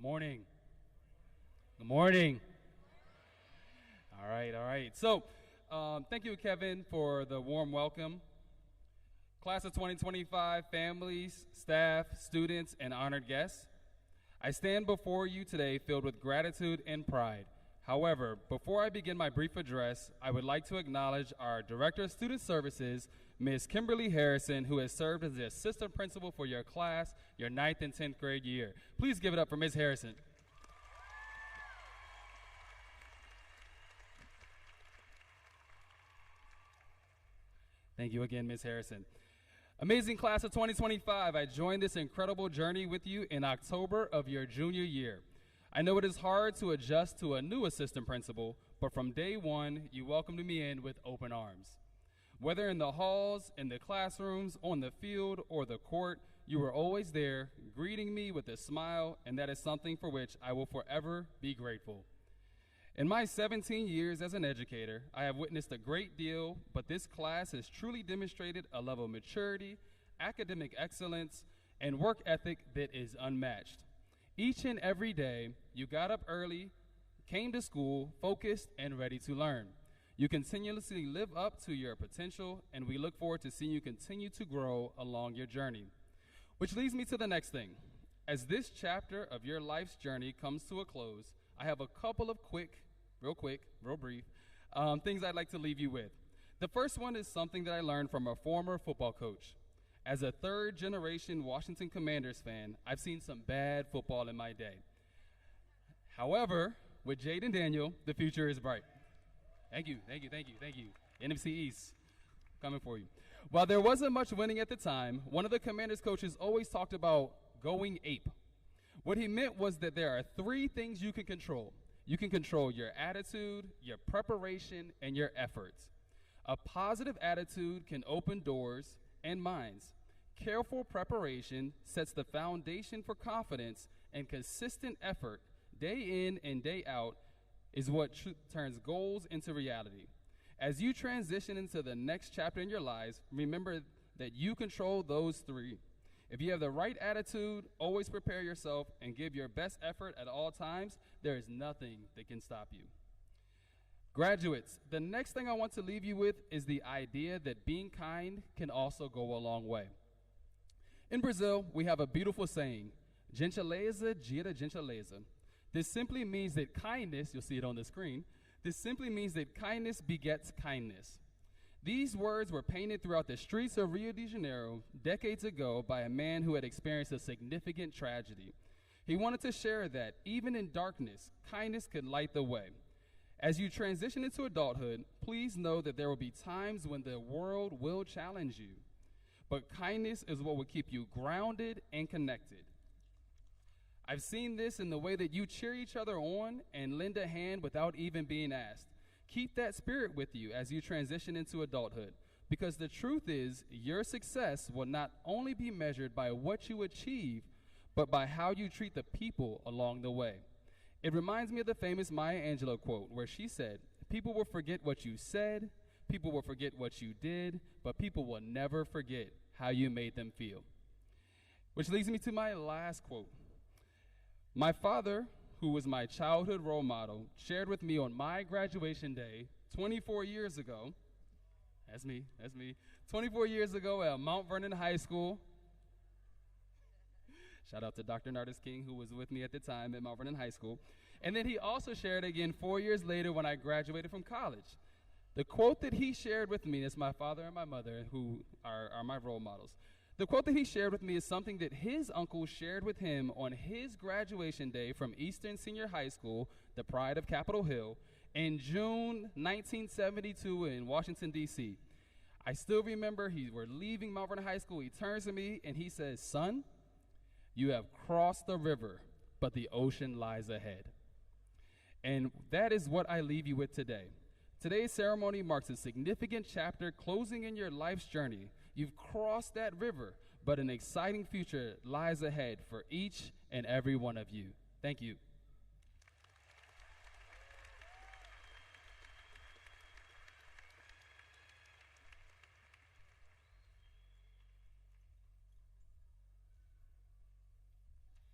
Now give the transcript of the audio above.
morning. Good morning. All right, all right. So, thank you, Kevin, for the warm welcome. Class of 2025, families, staff, students, and honored guests. I stand before you today filled with gratitude and pride. However, before I begin my brief address, I would like to acknowledge our Director of Student Services, Ms. Kimberly Harrison, who has served as the assistant principal for your class, your 9th and 10th grade year. Please give it up for Ms. Harrison. Thank you again, Ms. Harrison. Amazing class of 2025, I joined this incredible journey with you in October of your junior year. I know it is hard to adjust to a new assistant principal, but from day one, you welcomed me in with open arms. Whether in the halls, in the classrooms, on the field, or the court, you were always there, greeting me with a smile, and that is something for which I will forever be grateful. In my 17 years as an educator, I have witnessed a great deal, but this class has truly demonstrated a level of maturity, academic excellence, and work ethic that is unmatched. Each and every day, you got up early, came to school, focused, and ready to learn. You continuously live up to your potential, and we look forward to seeing you continue to grow along your journey. Which leads me to the next thing. As this chapter of your life's journey comes to a close, I have a couple of real brief, things I'd like to leave you with. The first one is something that I learned from a former football coach. As a third-generation Washington Commanders fan, I've seen some bad football in my day. However, with Jaden Daniel, the future is bright. Thank you. NFC East, coming for you. While there wasn't much winning at the time, one of the Commanders coaches always talked about going ape. What he meant was that there are three things you can control. You can control your attitude, your preparation, and your efforts. A positive attitude can open doors and minds. Careful preparation sets the foundation for confidence, and consistent effort, day in and day out, is what turns goals into reality. As you transition into the next chapter in your lives, remember that you control those three. If you have the right attitude, always prepare yourself, and give your best effort at all times, there is nothing that can stop you. Graduates, the next thing I want to leave you with is the idea that being kind can also go a long way. In Brazil, we have a beautiful saying, gentileza gira gentileza. This simply means that kindness, you'll see it on the screen, this simply means that kindness begets kindness. These words were painted throughout the streets of Rio de Janeiro decades ago by a man who had experienced a significant tragedy. He wanted to share that, even in darkness, kindness could light the way. As you transition into adulthood, please know that there will be times when the world will challenge you. But kindness is what will keep you grounded and connected. I've seen this in the way that you cheer each other on and lend a hand without even being asked. Keep that spirit with you as you transition into adulthood, because the truth is your success will not only be measured by what you achieve, but by how you treat the people along the way. It reminds me of the famous Maya Angelou quote where she said, "People will forget what you said, people will forget what you did, but people will never forget how you made them feel." Which leads me to my last quote. My father, who was my childhood role model, shared with me on my graduation day 24 years ago, that's me, 24 years ago at Mount Vernon High School. Shout out to Dr. Nardis King, who was with me at the time at Mount Vernon High School. And then he also shared again 4 years later when I graduated from college. The quote that he shared with me, is my father and my mother, who are my role models. The quote that he shared with me is something that his uncle shared with him on his graduation day from Eastern Senior High School, the pride of Capitol Hill, in June 1972 in Washington, D.C. I still remember we're leaving Mount Vernon High School. He turns to me and he says, "Son, you have crossed the river, but the ocean lies ahead." And that is what I leave you with today. Today's ceremony marks a significant chapter closing in your life's journey. You've crossed that river, but an exciting future lies ahead for each and every one of you. Thank you.